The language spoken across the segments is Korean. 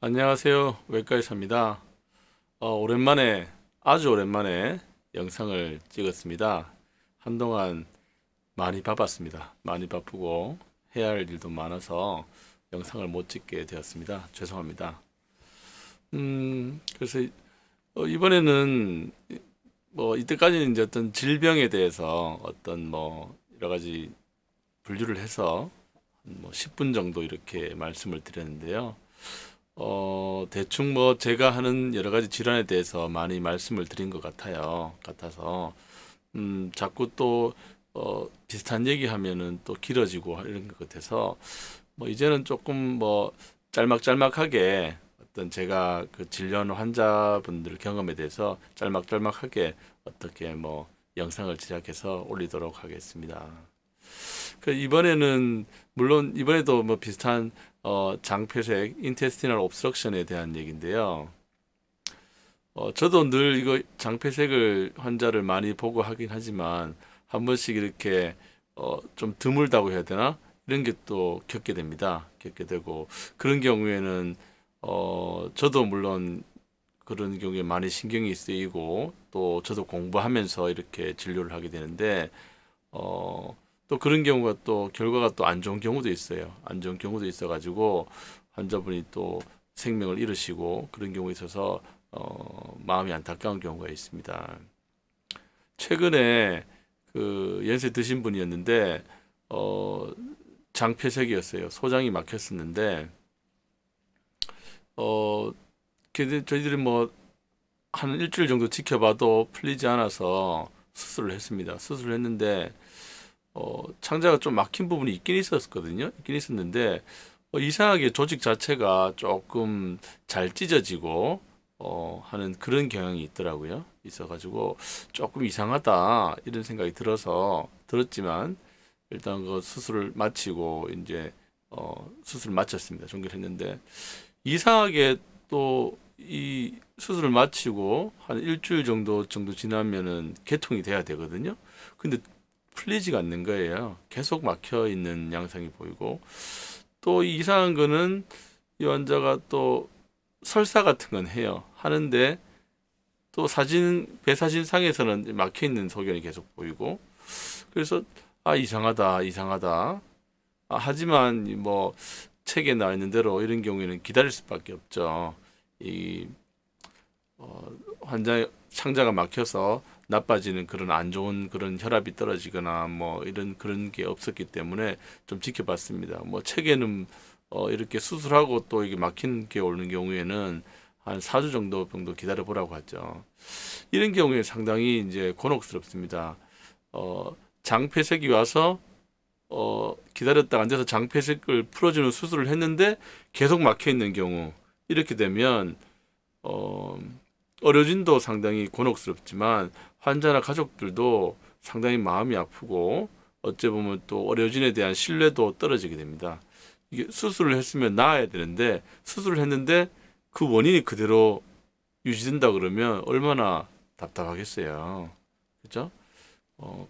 안녕하세요. 외과의사입니다. 오랜만에, 아주 오랜만에 영상을 찍었습니다. 한동안 많이 바빴습니다. 많이 바쁘고 해야 할 일도 많아서 영상을 못 찍게 되었습니다. 죄송합니다. 그래서 이번에는 이때까지는 이제 어떤 질병에 대해서 어떤 여러 가지 분류를 해서 뭐 10분 정도 이렇게 말씀을 드렸는데요. 대충 제가 하는 여러 가지 질환에 대해서 많이 말씀을 드린 것 같아서, 자꾸 또, 비슷한 얘기 하면은 또 길어지고 이런 것 같아서, 이제는 조금 짤막짤막하게 어떤 제가 그 진료하는 환자분들 경험에 대해서 짤막짤막하게 어떻게 영상을 제작해서 올리도록 하겠습니다. 이번에는 물론 이번에도 비슷한 장폐색 인테스티널 옵스트럭션에 대한 얘기인데요. 저도 늘 이거 장폐색을 환자를 많이 보고 하긴 하지만 한 번씩 이렇게 좀 드물다고 해야 되나? 이런 게 또 겪게 됩니다. 겪게 되고 그런 경우에는 저도 물론 그런 경우에 많이 신경이 쓰이고 또 저도 공부하면서 이렇게 진료를 하게 되는데 또 그런 경우가 또 결과가 또 안 좋은 경우도 있어요. 안 좋은 경우도 있어가지고 환자분이 또 생명을 잃으시고 그런 경우에 있어서 마음이 안타까운 경우가 있습니다. 최근에 그 연세 드신 분이었는데 장폐색이었어요. 소장이 막혔었는데 어 저희들이 한 일주일 정도 지켜봐도 풀리지 않아서 수술을 했습니다. 수술을 했는데 창자가 좀 막힌 부분이 있긴 있었거든요. 있긴 있었는데 이상하게 조직 자체가 조금 잘 찢어지고 하는 그런 경향이 있더라고요. 있어가지고 조금 이상하다 이런 생각이 들었지만 일단 그 수술을 마치고 이제 수술을 마쳤습니다. 종결 했는데 이상하게 또 이 수술을 마치고 한 일주일 정도 지나면은 개통이 돼야 되거든요. 근데 풀리지가 않는 거예요. 계속 막혀 있는 양상이 보이고 또 이상한 거는 이 환자가 또 설사 같은 건 해요. 하는데 또 배사진 상에서는 막혀 있는 소견이 계속 보이고 그래서 이상하다. 하지만 책에 나와 있는 대로 이런 경우에는 기다릴 수밖에 없죠. 이 환자 창자가 막혀서 나빠지는 그런 안 좋은 그런 혈압이 떨어지거나 이런 그런 게 없었기 때문에 좀 지켜봤습니다. 책에는 이렇게 수술하고 또 이게 막힌 게 오는 경우에는 한 4주 정도 기다려 보라고 하죠. 이런 경우에 상당히 이제 곤혹스럽습니다. 장폐색이 와서 기다렸다가 앉아서 장폐색을 풀어주는 수술을 했는데 계속 막혀 있는 경우 이렇게 되면 어, 의료진도 상당히 곤혹스럽지만 환자나 가족들도 상당히 마음이 아프고 어찌 보면 또 의료진에 대한 신뢰도 떨어지게 됩니다. 이게 수술을 했으면 나아야 되는데 수술을 했는데 그 원인이 그대로 유지된다 그러면 얼마나 답답하겠어요. 그죠?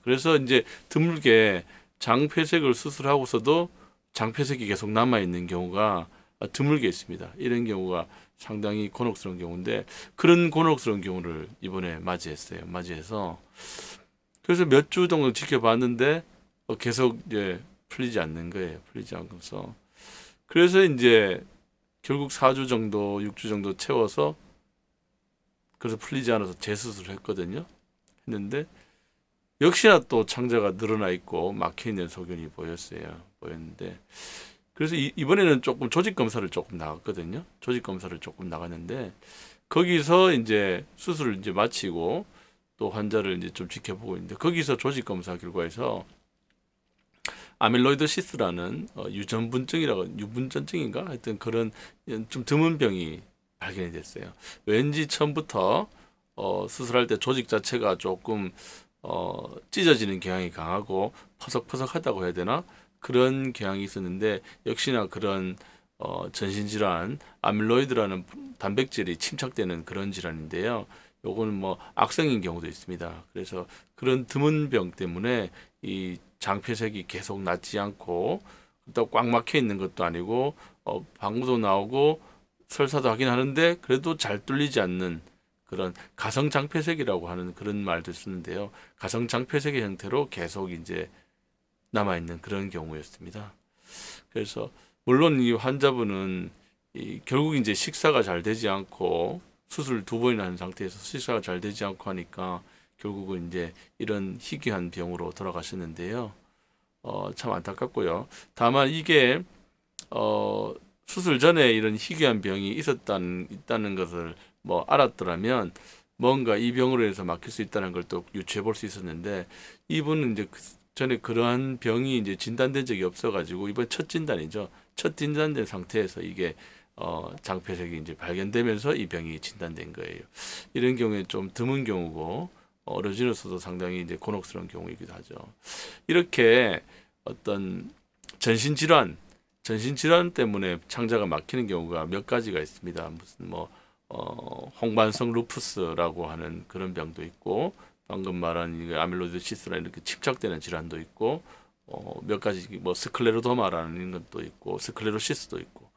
그래서 이제 드물게 장폐색을 수술하고서도 장폐색이 계속 남아있는 경우가 드물게 있습니다. 이런 경우가 상당히 곤혹스러운 경우인데 그런 곤혹스러운 경우를 이번에 맞이했어요. 맞이해서 그래서 몇 주 정도 지켜봤는데 계속 이제 풀리지 않는 거예요. 풀리지 않고서 그래서 이제 결국 4주 정도, 6주 정도 채워서 그래서 풀리지 않아서 재수술을 했거든요. 했는데 역시나 또 창자가 늘어나 있고 막혀 있는 소견이 보였는데 그래서 이번에는 조금 조직 검사를 조금 나갔거든요. 조직 검사를 조금 나갔는데 거기서 이제 수술을 이제 마치고 또 환자를 이제 좀 지켜보고 있는데 거기서 조직 검사 결과에서 아밀로이드시스라는 유분전증인가 하여튼 그런 좀 드문 병이 발견이 됐어요. 왠지 처음부터 수술할 때 조직 자체가 조금 찢어지는 경향이 강하고 퍼석퍼석하다고 해야 되나? 그런 경향이 있었는데 역시나 그런 전신질환 아밀로이드라는 단백질이 침착되는 그런 질환인데요. 요거는 악성인 경우도 있습니다. 그래서 그런 드문 병 때문에 이 장폐색이 계속 낫지 않고 또 꽉 막혀 있는 것도 아니고 방구도 나오고 설사도 하긴 하는데 그래도 잘 뚫리지 않는 그런 가성장폐색이라고 하는 그런 말도 쓰는데요. 가성장폐색의 형태로 계속 이제 남아있는 그런 경우였습니다. 그래서 물론 이 환자분은 결국 이제 식사가 잘 되지 않고 수술 2번이나 한 상태에서 식사가 잘 되지 않고 하니까 결국은 이제 이런 희귀한 병으로 돌아가셨는데요. 참 안타깝고요. 다만 이게 수술 전에 이런 희귀한 병이 있다는 것을 뭐 알았더라면 뭔가 이 병으로 해서 막힐 수 있다는 걸 또 유추해 볼 수 있었는데 이분은 이제 전에 그러한 병이 이제 진단된 적이 없어가지고 이번 첫 진단이죠. 첫 진단된 상태에서 이게 장폐색이 이제 발견되면서 이 병이 진단된 거예요. 이런 경우에 좀 드문 경우고 어르신으로서도 상당히 이제 곤혹스러운 경우이기도 하죠. 이렇게 어떤 전신질환 때문에 창자가 막히는 경우가 몇 가지가 있습니다. 무슨 뭐 홍반성 루푸스라고 하는 그런 병도 있고 방금 말한 아밀로이도시스라는 이렇게 집착되는 질환도 있고 몇 가지 뭐 스클레로더마라는 것도 있고 스클레로시스도 있고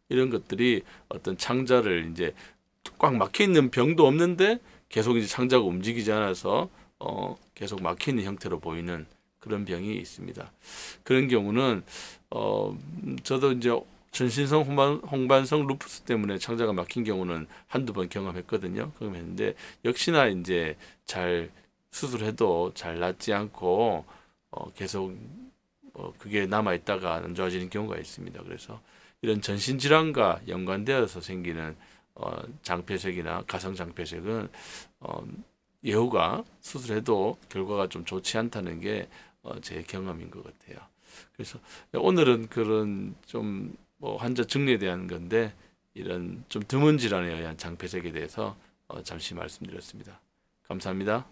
이런 것들이 어떤 창자를 이제 꽉 막혀 있는 병도 없는데 계속 이제 창자가 움직이지 않아서 계속 막혀 있는 형태로 보이는 그런 병이 있습니다. 그런 경우는 저도 이제 전신성 홍반성 루푸스 때문에 창자가 막힌 경우는 한두 번 경험했거든요. 경험했는데 역시나 이제 잘 수술해도 잘 낫지 않고 계속 그게 남아 있다가 안 좋아지는 경우가 있습니다. 그래서 이런 전신 질환과 연관되어서 생기는 장폐색이나 가성 장폐색은 예후가 수술해도 결과가 좀 좋지 않다는 게 제 경험인 것 같아요. 그래서 오늘은 그런 좀 뭐 환자 증리에 대한 건데 이런 좀 드문 질환에 의한 장폐색에 대해서 잠시 말씀드렸습니다. 감사합니다.